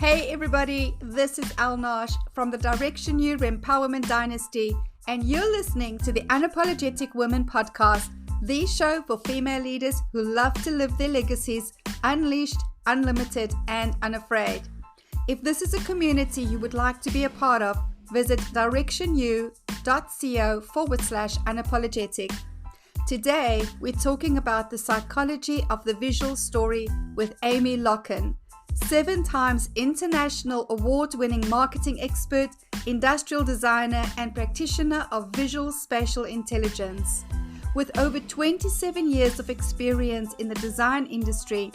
Hey everybody, this is Alnash from the Direction You Empowerment Dynasty, and you're listening to the Unapologetic Women podcast, the show for female leaders who love to live their legacies unleashed, unlimited, and unafraid. If this is a community you would like to be a part of, visit directionu.co/unapologetic. Today, we're talking about the psychology of the visual story with Amy Lokken, 7 times international award-winning marketing expert, industrial designer, and practitioner of visual spatial intelligence. With over 27 years of experience in the design industry,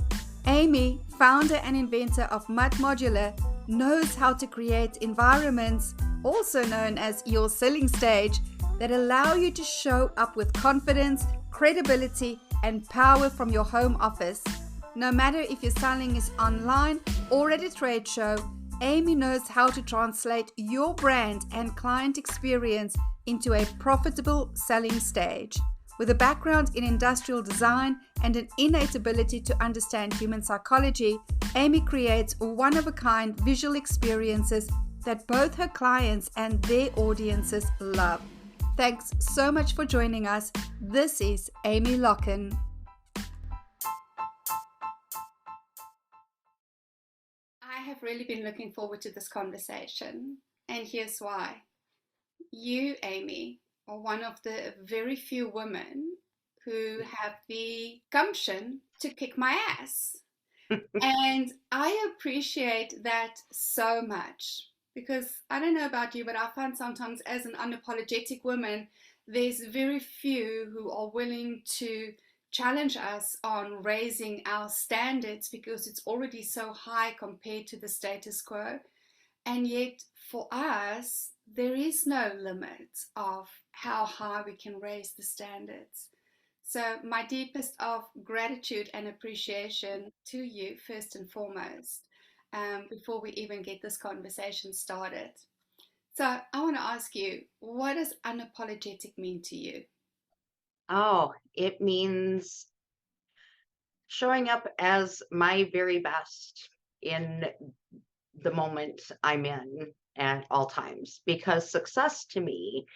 Amy, founder and inventor of Mud Modular, knows how to create environments, also known as your selling stage, that allow you to show up with confidence, credibility, and power from your home office. No matter if your selling is online or at a trade show, Amy knows how to translate your brand and client experience into a profitable selling stage. With a background in industrial design and an innate ability to understand human psychology, Amy creates one-of-a-kind visual experiences that both her clients and their audiences love. Thanks so much for joining us. This is Amy Lokken. I have really been looking forward to this conversation, and here's why. You, Amy, are one of the very few women who have the gumption to kick my ass. And I appreciate that so much because I don't know about you, but I find sometimes as an unapologetic woman, there's very few who are willing to challenge us on raising our standards because it's already so high compared to the status quo. And yet for us, there is no limit of how high we can raise the standards. So my deepest of gratitude and appreciation to you first and foremost, before we even get this conversation started. So I want to ask you, what does unapologetic mean to you? Oh, it means showing up as my very best in the moment I'm in at all times. Because success to me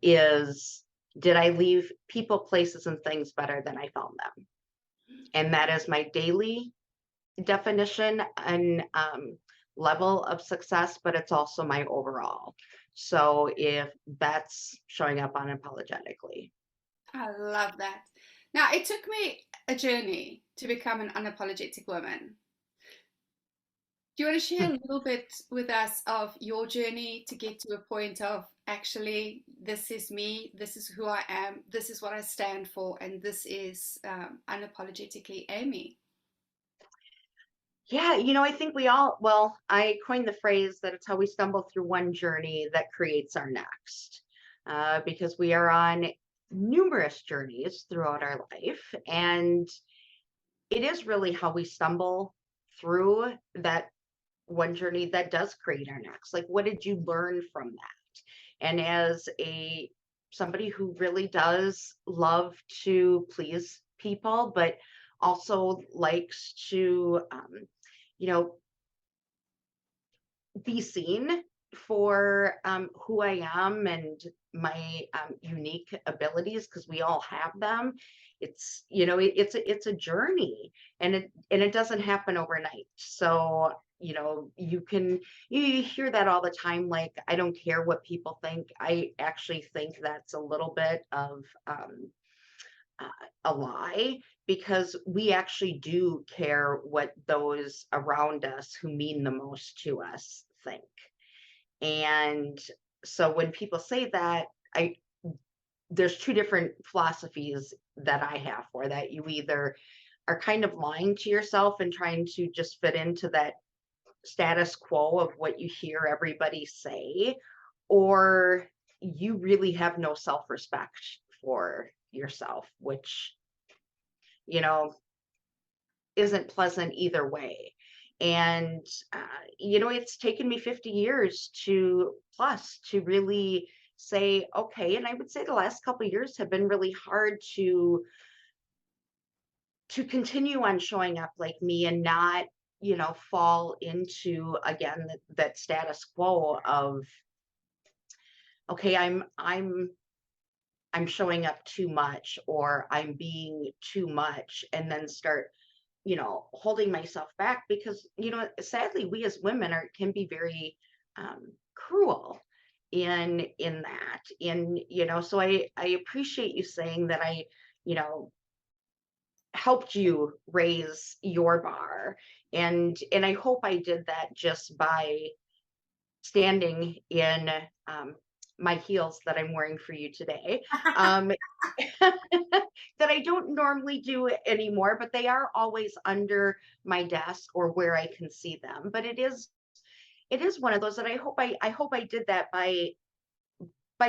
is, did I leave people, places, and things better than I found them? And that is my daily definition and level of success, but it's also my overall. So if that's showing up unapologetically. I love that. Now, it took me a journey to become an unapologetic woman. Do you want to share a little bit with us of your journey to get to a point of actually, this is me, this is who I am, this is what I stand for, and this is unapologetically Amy? Yeah, I think I coined the phrase that it's how we stumble through one journey that creates our next. Because we are on numerous journeys throughout our life. And it is really how we stumble through that one journey that does create our next. Like, what did you learn from that? And as somebody who really does love to please people, but also likes to, you know, be seen for who I am and my unique abilities, because we all have them. It's a journey, and it doesn't happen overnight. So you hear that all the time, like, I don't care what people think. I actually think that's a little bit of a lie, because we actually do care what those around us who mean the most to us think. And so when people say that, I there's two different philosophies that I have for that. You either are kind of lying to yourself and trying to just fit into that status quo of what you hear everybody say, or you really have no self-respect for yourself, which you know isn't pleasant either way. And it's taken me 50 years to plus to really say, okay. And I would say the last couple of years have been really hard to continue on showing up like me and not fall into again that status quo of, okay, I'm showing up too much, or I'm being too much, and then start, holding myself back because, sadly, we as women can be very cruel in that. So I appreciate you saying that you know, helped you raise your bar. And I hope I did that just by standing in um, my heels that I'm wearing for you today. Um, that I don't normally do anymore, but they are always under my desk or where I can see them. But it is one of those that I hope I did that by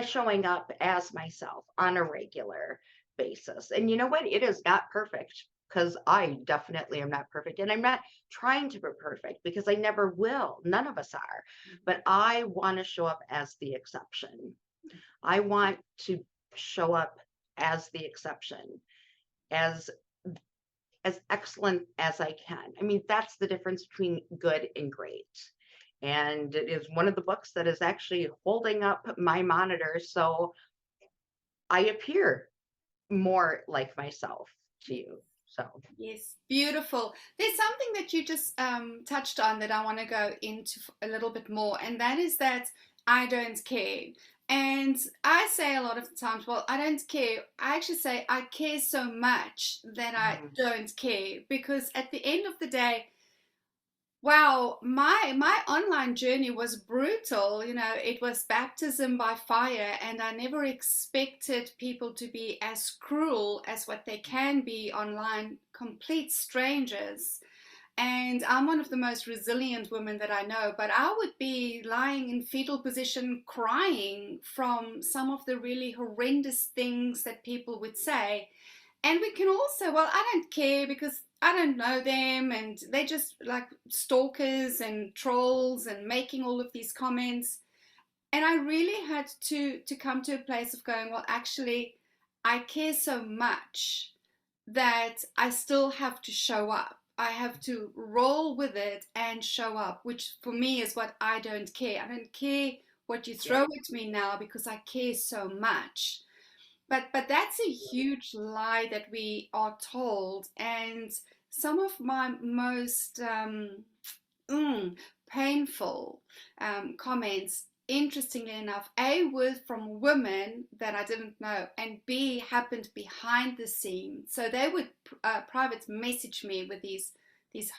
showing up as myself on a regular basis. And you know what? It is not perfect because I definitely am not perfect. And I'm not trying to be perfect because I never will. None of us are. But I want to show up as the exception. I want to show up as the exception, as excellent as I can. I mean, that's the difference between good and great. And it is one of the books that is actually holding up my monitor. So I appear more like myself to you. So, Yes, beautiful. There's something that you just touched on that I want to go into a little bit more, and that is that I don't care. And I say a lot of the times, well, I don't care. I actually say I care so much that I mhm, don't care, because at the end of the day, wow, my online journey was brutal. It was baptism by fire, and I never expected people to be as cruel as what they can be online, complete strangers. And I'm one of the most resilient women that I know, but I would be lying in fetal position crying from some of the really horrendous things that people would say. And we can also, well, I don't care because I don't know them, and they're just like stalkers and trolls and making all of these comments. And I really had to come to a place of going, well, actually, I care so much that I still have to show up. I have to roll with it and show up, which for me is what I don't care. I don't care what you yeah. throw at me now because I care so much. But that's a huge lie that we are told. And some of my most mm, painful comments, interestingly enough, A, were from women that I didn't know, and B, happened behind the scenes. So they would private message me with these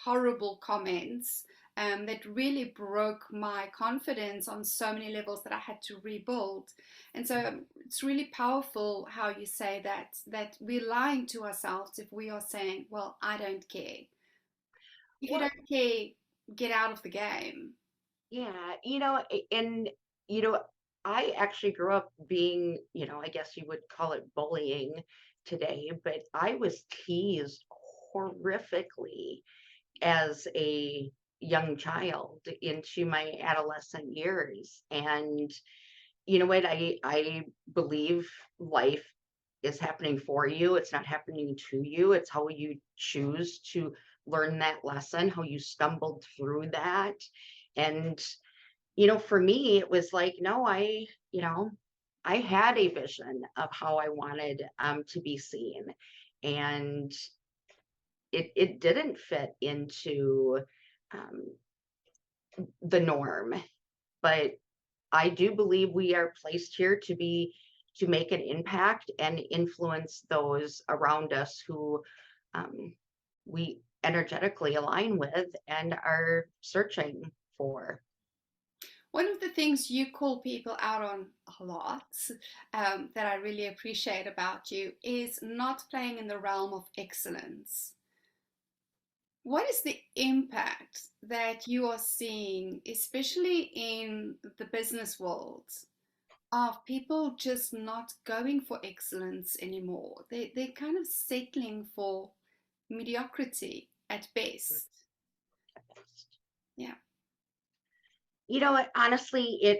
horrible comments that really broke my confidence on so many levels that I had to rebuild. And so it's really powerful how you say that we're lying to ourselves if we are saying, well, I don't care. If you Well, don't care, get out of the game. yeah, and you know, I actually grew up being, I guess you would call it bullying today, but I was teased horrifically as a young child into my adolescent years. And you know what? I believe life is happening for you. It's not happening to you. It's how you choose to learn that lesson, how you stumbled through that. And for me, it was like, no, I had a vision of how I wanted to be seen. And it didn't fit into um, the norm. But I do believe we are placed here to make an impact and influence those around us who we energetically align with and are searching for. One of the things you call people out on a lot, that I really appreciate about you, is not playing in the realm of excellence. What is the impact that you are seeing, especially in the business world, of people just not going for excellence anymore? They're kind of settling for mediocrity at best. Yeah. Honestly,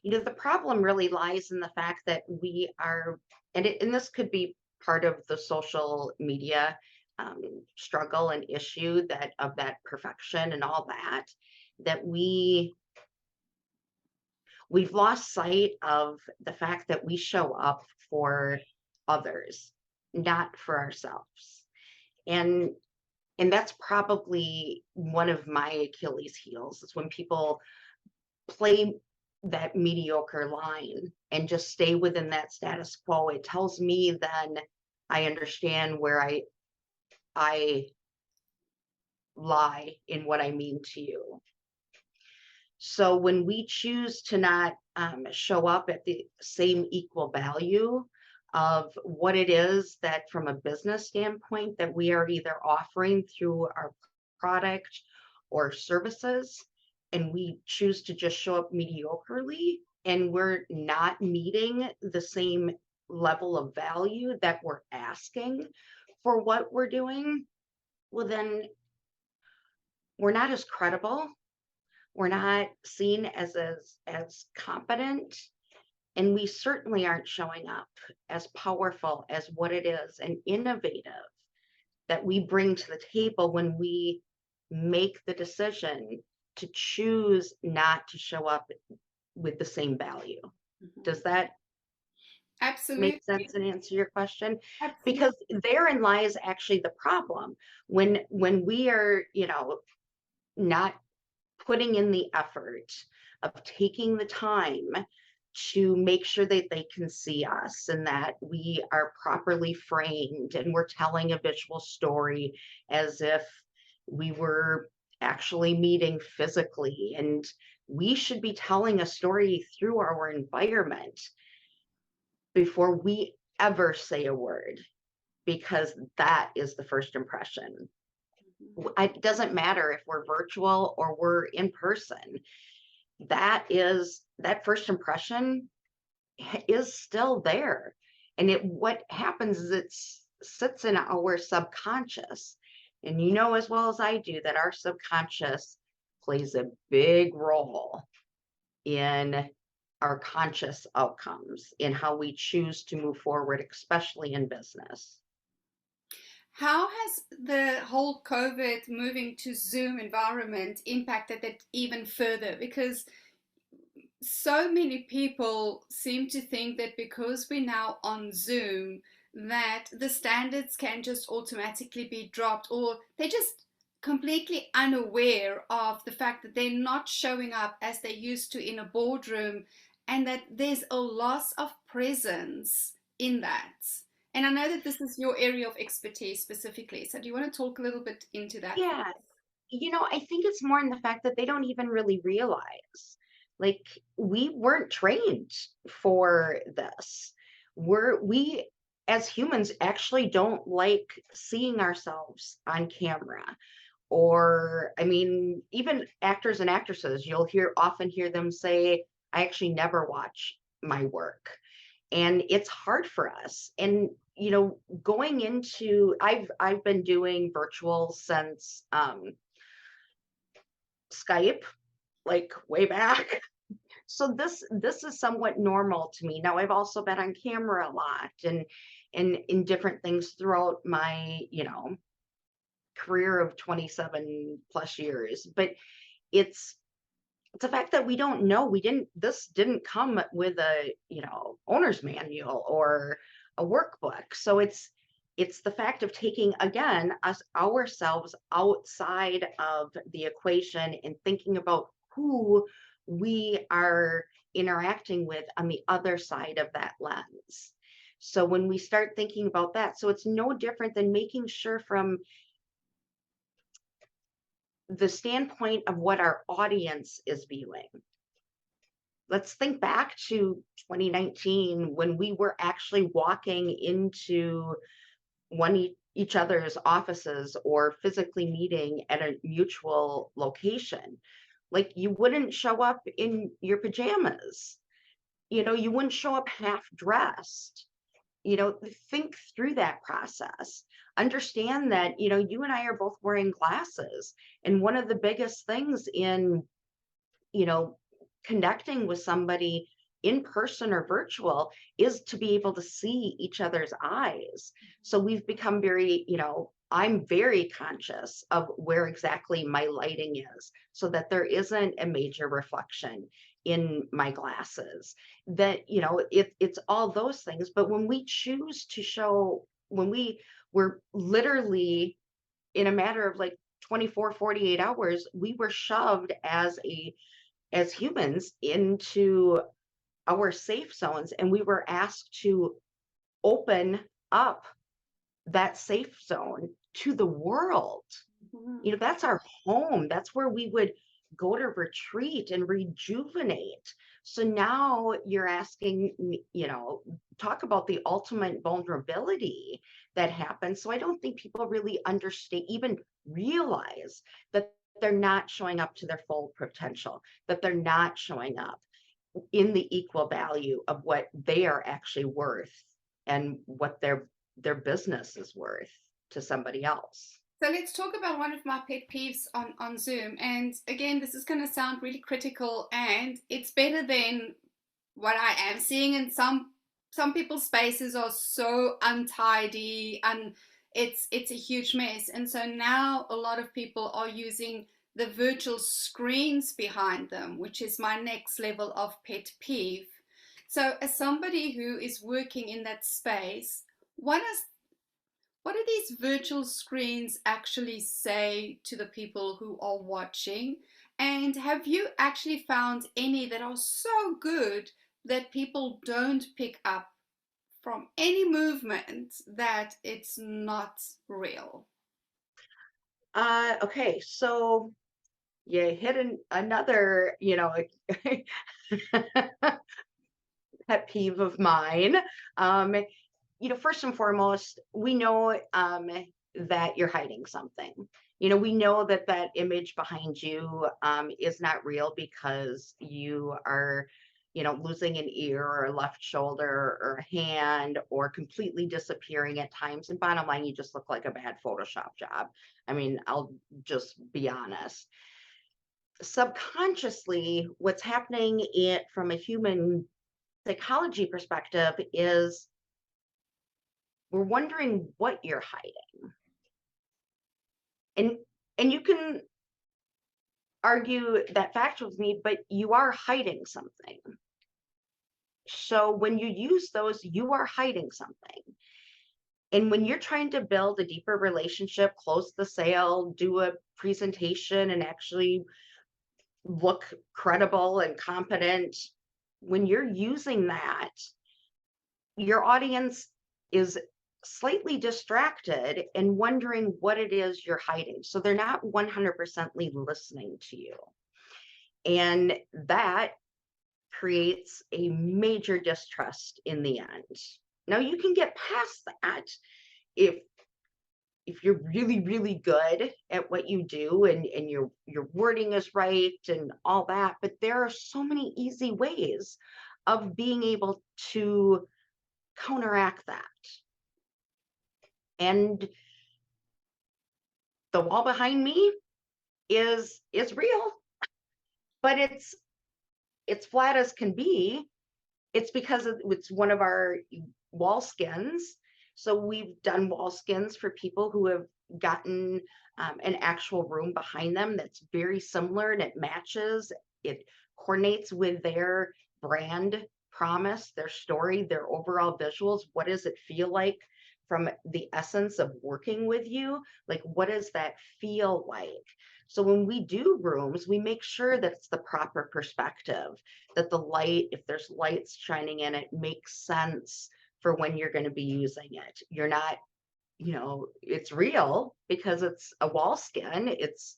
the problem really lies in the fact that we are, and this could be part of the social media struggle and issue that of that perfection and all that, that we've lost sight of the fact that we show up for others, not for ourselves. And and that's probably one of my Achilles heels, is when people play that mediocre line and just stay within that status quo. It tells me then I understand where I lie in what I mean to you. So when we choose to not show up at the same equal value of what it is that from a business standpoint that we are either offering through our product or services, and we choose to just show up mediocrely, and we're not meeting the same level of value that we're asking for what we're doing, well, then we're not as credible, we're not seen as competent, and we certainly aren't showing up as powerful as what it is and innovative that we bring to the table when we make the decision to choose not to show up with the same value. Does that make Absolutely. sense and answer your question? Absolutely. Because therein lies actually the problem. When we are, not putting in the effort of taking the time to make sure that they can see us and that we are properly framed and we're telling a visual story as if we were actually meeting physically. And we should be telling a story through our environment before we ever say a word, because that is the first impression. It doesn't matter if we're virtual or we're in person. That first impression is still there. And what happens is it sits in our subconscious. And you know as well as I do that our subconscious plays a big role in our conscious outcomes, in how we choose to move forward, especially in business. How has the whole COVID moving to Zoom environment impacted it even further? Because so many people seem to think that because we're now on Zoom, that the standards can just automatically be dropped, or they're just completely unaware of the fact that they're not showing up as they used to in a boardroom, and that there's a loss of presence in that. And I know that this is your area of expertise specifically. So do you want to talk a little bit into that for Yeah, I think it's more in the fact that they don't even really realize. Like, we weren't trained for this. We as humans actually don't like seeing ourselves on camera. Or, I mean, even actors and actresses, you'll often hear them say, I actually never watch my work. And it's hard for us. And going into I've been doing virtual since Skype, like way back. So this is somewhat normal to me. Now I've also been on camera a lot and in different things throughout my, career of 27 plus years. But it's it's a fact that we don't know. This didn't come with a, owner's manual or a workbook. So it's the fact of taking again ourselves outside of the equation and thinking about who we are interacting with on the other side of that lens. So when we start thinking about that, so it's no different than making sure from the standpoint of what our audience is viewing. Let's think back to 2019 when we were actually walking into each other's offices or physically meeting at a mutual location. Like, you wouldn't show up in your pajamas. You wouldn't show up half dressed. Think through that process. Understand that, you and I are both wearing glasses. And one of the biggest things in, you know, connecting with somebody in person or virtual is to be able to see each other's eyes. So we've become very, I'm very conscious of where exactly my lighting is so that there isn't a major reflection in my glasses. That, it's all those things. But when we choose to show, when were literally in a matter of like 24, 48 hours, we were shoved as humans into our safe zones, and we were asked to open up that safe zone to the world. Mhm. That's our home. That's where we would go to retreat and rejuvenate. So now you're asking me, talk about the ultimate vulnerability that happens. So I don't think people really understand, even realize that they're not showing up to their full potential, that they're not showing up in the equal value of what they are actually worth and what their business is worth to somebody else. So let's talk about one of my pet peeves on Zoom. And again, this is going to sound really critical, and it's better than what I am seeing in some people's spaces are so untidy, and it's a huge mess. And so now a lot of people are using the virtual screens behind them, which is my next level of pet peeve. So as somebody who is working in that space, what do these virtual screens actually say to the people who are watching? And have you actually found any that are so good that people don't pick up from any movement that it's not real? Okay, so you hit another, pet peeve of mine. Um, First and foremost, we know that you're hiding something. We know that that image behind you is not real because you are, losing an ear or a left shoulder or a hand or completely disappearing at times. And bottom line, you just look like a bad Photoshop job. I mean, I'll just be honest. Subconsciously, what's happening from a human psychology perspective is we're wondering what you're hiding. And you can argue that fact with me, but you are hiding something. So when you use those, you are hiding something. And when you're trying to build a deeper relationship, close the sale, do a presentation, and actually look credible and competent, when you're using that, your audience is slightly distracted and wondering what it is you're hiding. So they're not 100% listening to you. And that creates a major distrust in the end. Now you can get past that if you're really, really good at what you do, and your wording is right and all that, but there are so many easy ways of being able to counteract that. And the wall behind me is real, but it's flat as can be. It's because it's one of our wall skins. So we've done wall skins for people who have gotten an actual room behind them that's very similar, and it matches, it coordinates with their brand promise, their story, their overall visuals. What does it feel like from the essence of working with you? Like, what does that feel like? So when we do rooms, we make sure that it's the proper perspective, that the light, if there's lights shining in it, makes sense for when you're going to be using it. You're not, it's real because it's a wall skin. It's,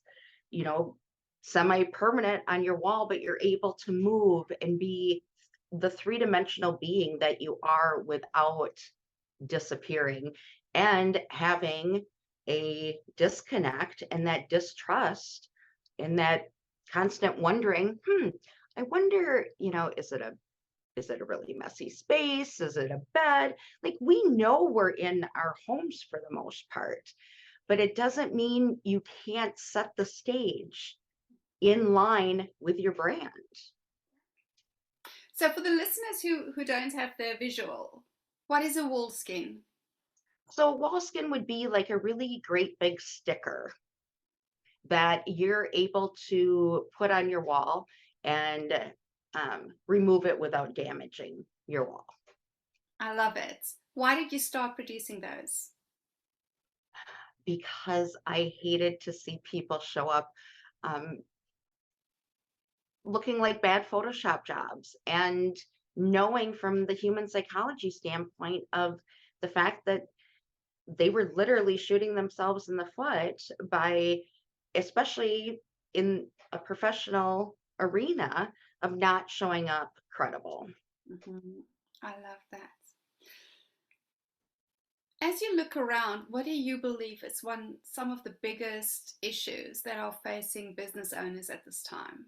you know, semi-permanent on your wall, but you're able to move and be the three-dimensional being that you are without disappearing and having a disconnect and that distrust and that constant wondering, I wonder, is it a really messy space? Is it a bed? Like, we know we're in our homes for the most part, but it doesn't mean you can't set the stage in line with your brand. So for the listeners who don't have the visual, what is a wall skin? So wall skin would be like a really great big sticker that you're able to put on your wall and remove it without damaging your wall. I love it. Why did you start producing those? Because I hated to see people show up um, looking like bad Photoshop jobs, and knowing from the human psychology standpoint of the fact that they were literally shooting themselves in the foot by, especially in a professional arena, of not showing up credible. I love that. As you look around, what do you believe is some of the biggest issues that are facing business owners at this time?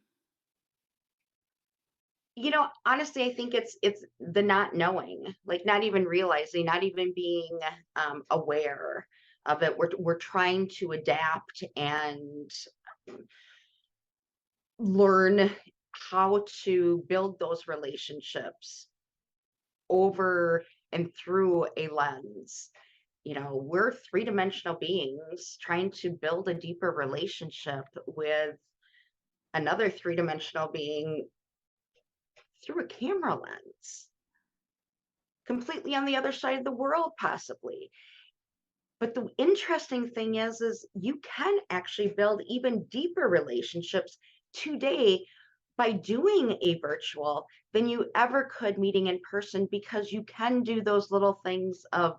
Honestly, I think it's the not knowing, like not even realizing, not even being aware of it. We're trying to adapt and learn how to build those relationships over and through a lens. We're three-dimensional beings trying to build a deeper relationship with another three-dimensional being through a camera lens, completely on the other side of the world, possibly. But the interesting thing is you can actually build even deeper relationships today by doing a virtual than you ever could meeting in person, because you can do those little things of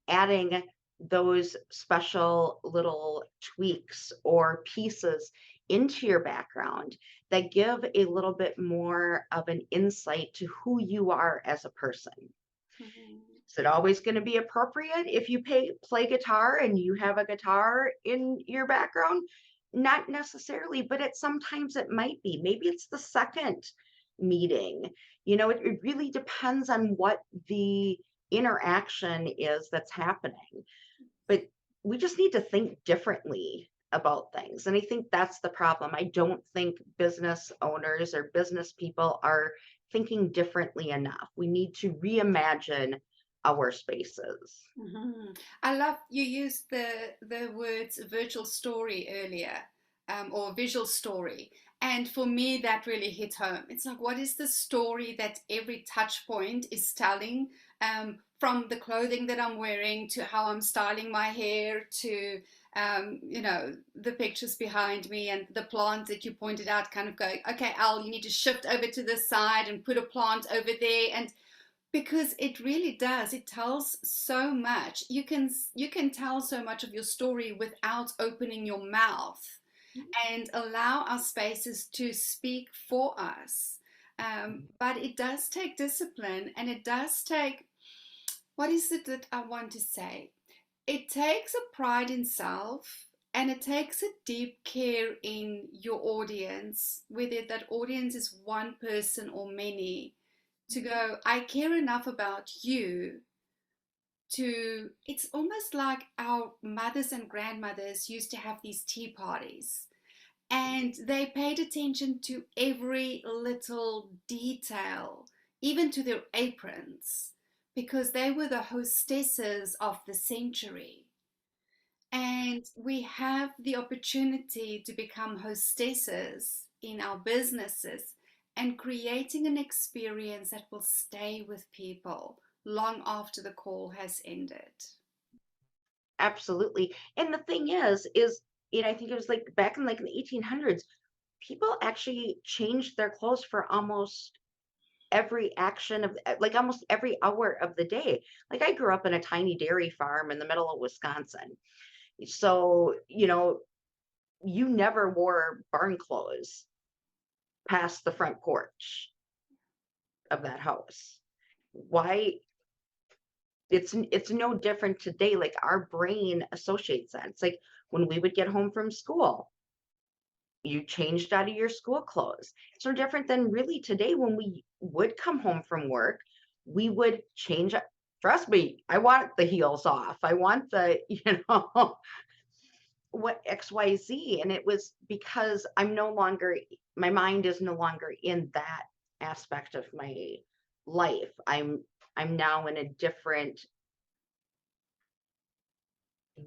adding those special little tweaks or pieces into your background that give a little bit more of an insight to who you are as a person. Mhm. Is it always going to be appropriate if you play guitar and you have a guitar in your background? Not necessarily, but sometimes it might be. Maybe it's the second meeting. It really depends on what the interaction is that's happening. But we just need to think differently about things. And I think that's the problem. I don't think business owners or business people are thinking differently enough. We need to reimagine our spaces. I love you used the words virtual story earlier, or visual story, and for me that really hit home. It's like, what is the story that every touch point is telling? From the clothing that I'm wearing to how I'm styling my hair to the pictures behind me and the plant that you pointed out, kind of going, okay, Al, you need to shift over to this side and put a plant over there, and because it really does, it tells so much. You can tell so much of your story without opening your mouth, and allow our spaces to speak for us. But it does take discipline, and it does take, what is it that I want to say, it takes a pride in self, and it takes a deep care in your audience, whether that audience is one person or many, to go, I care enough about you to, it's almost like our mothers and grandmothers used to have these tea parties, and they paid attention to every little detail, even to their aprons, because they were the hostesses of the century. And we have the opportunity to become hostesses in our businesses and creating an experience that will stay with people long after the call has ended. Absolutely. And the thing I think it was like back in like the 1800s, people actually changed their clothes for almost every action of like almost every hour of the day. Like I grew up in a tiny dairy farm in the middle of Wisconsin. So, you never wore barn clothes past the front porch of that house. Why? It's no different today. Like our brain associates that. It's like when we would get home from school, you changed out of your school clothes. It's no different than really today when we would come home from work, we would change. Trust me, I want the heels off. I want the, what XYZ. And it was because my mind is no longer in that aspect of my life. I'm now in a different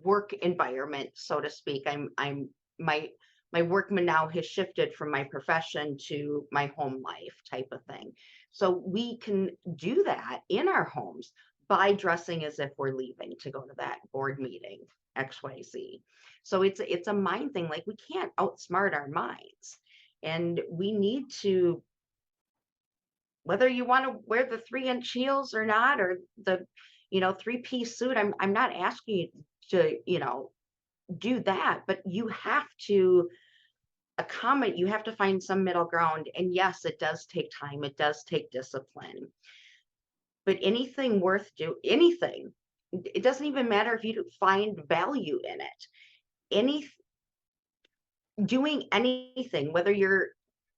work environment, so to speak. My my work now has shifted from my profession to my home life type of thing. So we can do that in our homes by dressing as if we're leaving to go to that board meeting, XYZ. So it's a mind thing. Like, we can't outsmart our minds. And we need to, whether you want to wear the 3-inch heels or not, or the, 3-piece suit, I'm not asking you to, do that, but you have to accommodate, you have to find some middle ground. And yes, it does take time, it does take discipline, but anything worth anything, it doesn't even matter if you find value in it. Any Doing anything, whether you're,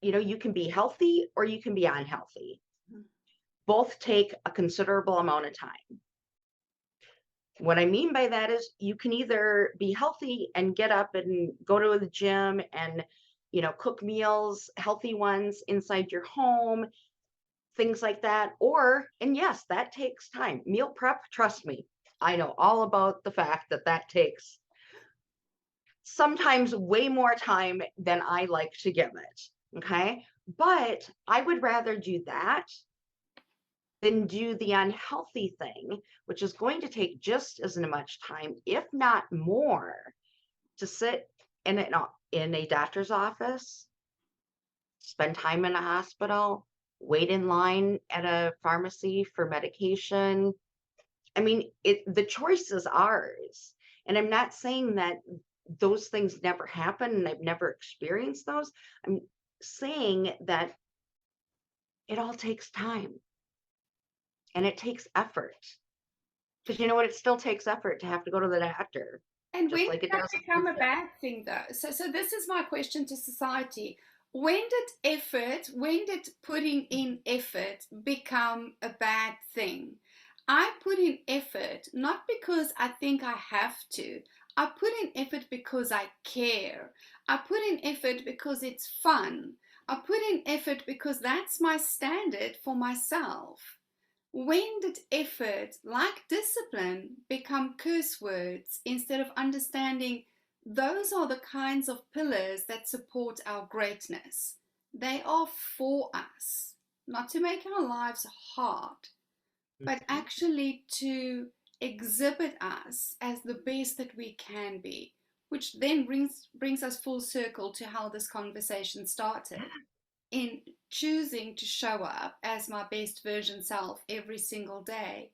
you can be healthy or you can be unhealthy. Both take a considerable amount of time. What I mean by that is, you can either be healthy and get up and go to the gym and, cook meals, healthy ones inside your home, things like that. Or, and yes, that takes time. Meal prep, trust me, I know all about the fact that that takes sometimes way more time than I like to give it. Okay. But I would rather do that than do the unhealthy thing, which is going to take just as much time, if not more, to sit in a doctor's office, spend time in a hospital, wait in line at a pharmacy for medication. I mean, the choice is ours. And I'm not saying that those things never happen and I've never experienced those. I'm saying that it all takes time and it takes effort. Because you know what? It still takes effort to have to go to the doctor, And when just did like it that does become a bad thing, though? So this is my question to society. When did putting in effort become a bad thing? I put in effort not because I think I have to. I put in effort because I care. I put in effort because it's fun. I put in effort because that's my standard for myself. When did effort, like discipline, become curse words instead of understanding those are the kinds of pillars that support our greatness? They are for us, not to make our lives hard, but Mhm. actually to exhibit us as the best that we can be, which then brings us full circle to how this conversation started, in choosing to show up as my best version self every single day,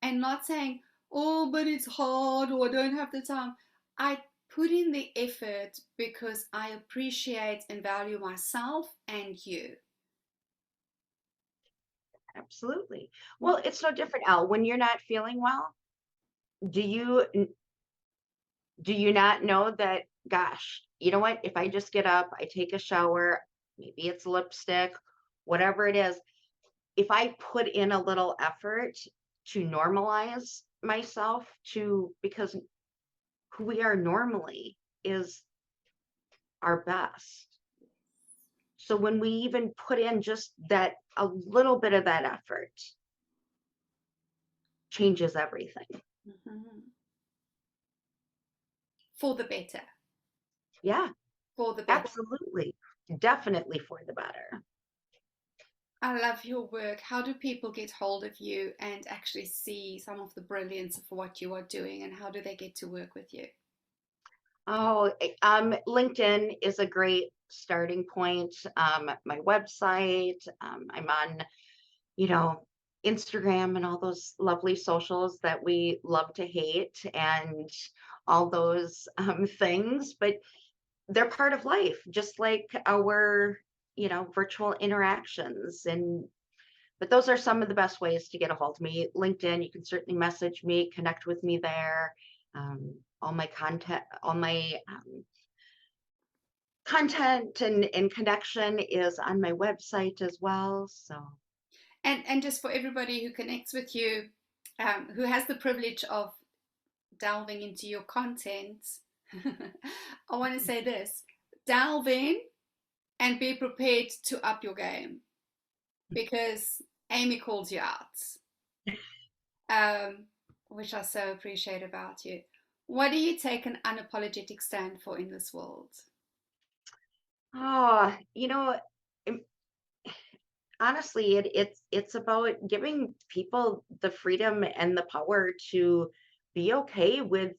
and not saying, oh, but it's hard, or I don't have the time. I put in the effort because I appreciate and value myself and you. Absolutely. Well, it's no different, Al. When you're not feeling well, do you do you not know that, gosh, you know what? If I just get up, I take a shower, maybe it's lipstick, whatever it is, if I put in a little effort to normalize myself, to, because who we are normally is our best. So when we even put in just that, a little bit of that effort changes everything. Mhm. For the better. Yeah, For the better. absolutely. Definitely for the better. I love your work. How do people get hold of you and actually see some of the brilliance of what you are doing, and how do they get to work with you? Oh, LinkedIn is a great starting point. My website, I'm on, you know, Instagram and all those lovely socials that we love to hate, and all those things, but they're part of life, just like our, virtual interactions. And but those are some of the best ways to get a hold of me. LinkedIn, you can certainly message me, connect with me there. All my content, all my content and connection is on my website as well. So, And just for everybody who connects with you, who has the privilege of delving into your content, I want to say this: delve in and be prepared to up your game, because Amy calls you out, um, which I so appreciate about you. What do you take an unapologetic stand for in this world? Oh, im- honestly, it's about giving people the freedom and the power to be okay with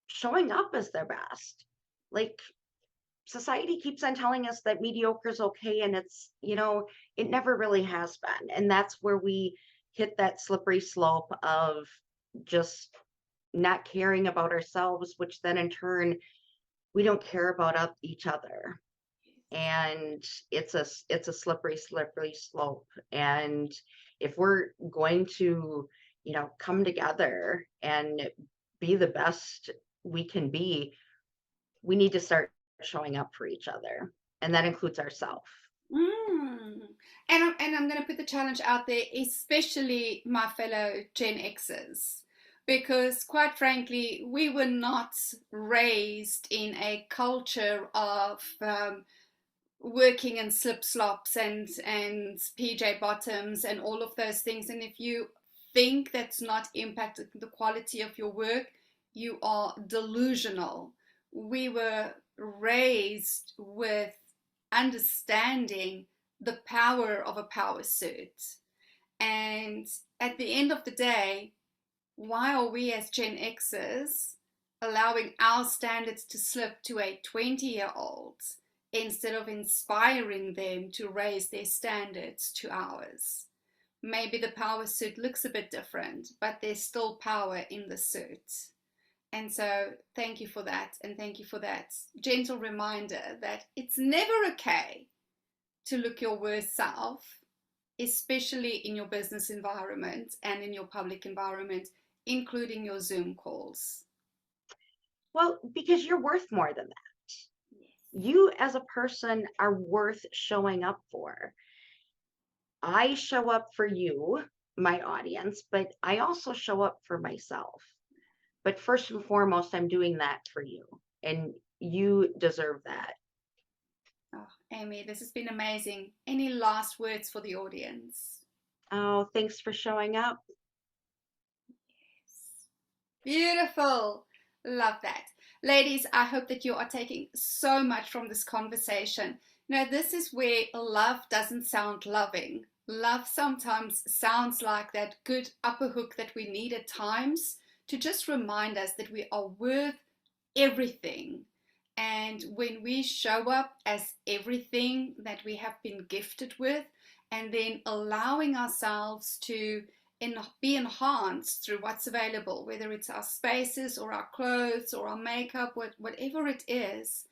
showing up as their best. Like, society keeps on telling us that mediocre is okay, and it never really has been. And that's where we hit that slippery slope of just not caring about ourselves, which then in turn we don't care about each other. And it's a slippery slope. And if we're going to come together and be the best we can be, we need to start showing up for each other, and that includes ourselves. Mm. And I'm going to put the challenge out there, especially my fellow Gen Xers, because quite frankly, we were not raised in a culture of working in slip slops and PJ bottoms and all of those things. And if you think that's not impacted the quality of your work, you are delusional. We were raised with understanding the power of a power suit. And at the end of the day, why are we as Gen Xers allowing our standards to slip to a 20-year-old instead of inspiring them to raise their standards to ours? Maybe the power suit looks a bit different, but there's still power in the suit. And so, thank you for that. And thank you for that gentle reminder that it's never okay to look your worst self, especially in your business environment and in your public environment, including your Zoom calls. Well, because you're worth more than that. Yes. You as a person are worth showing up for. I show up for you, my audience, but I also show up for myself. But first and foremost, I'm doing that for you, and you deserve that. Oh, Amy, this has been amazing. Any last words for the audience? Oh, thanks for showing up. Beautiful. Love that. Ladies, I hope that you are taking so much from this conversation. Now, this is where love doesn't sound loving. Love sometimes sounds like that good upper hook that we need at times to just remind us that we are worth everything. And when we show up as everything that we have been gifted with, and then allowing ourselves to be enhanced through what's available, whether it's our spaces or our clothes or our makeup, whatever it is,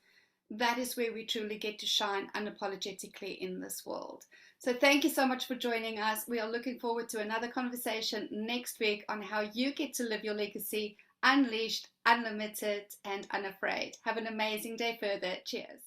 that is where we truly get to shine unapologetically in this world. So thank you so much for joining us. We are looking forward to another conversation next week on how you get to live your legacy unleashed, unlimited, and unafraid. Have an amazing day further. Cheers.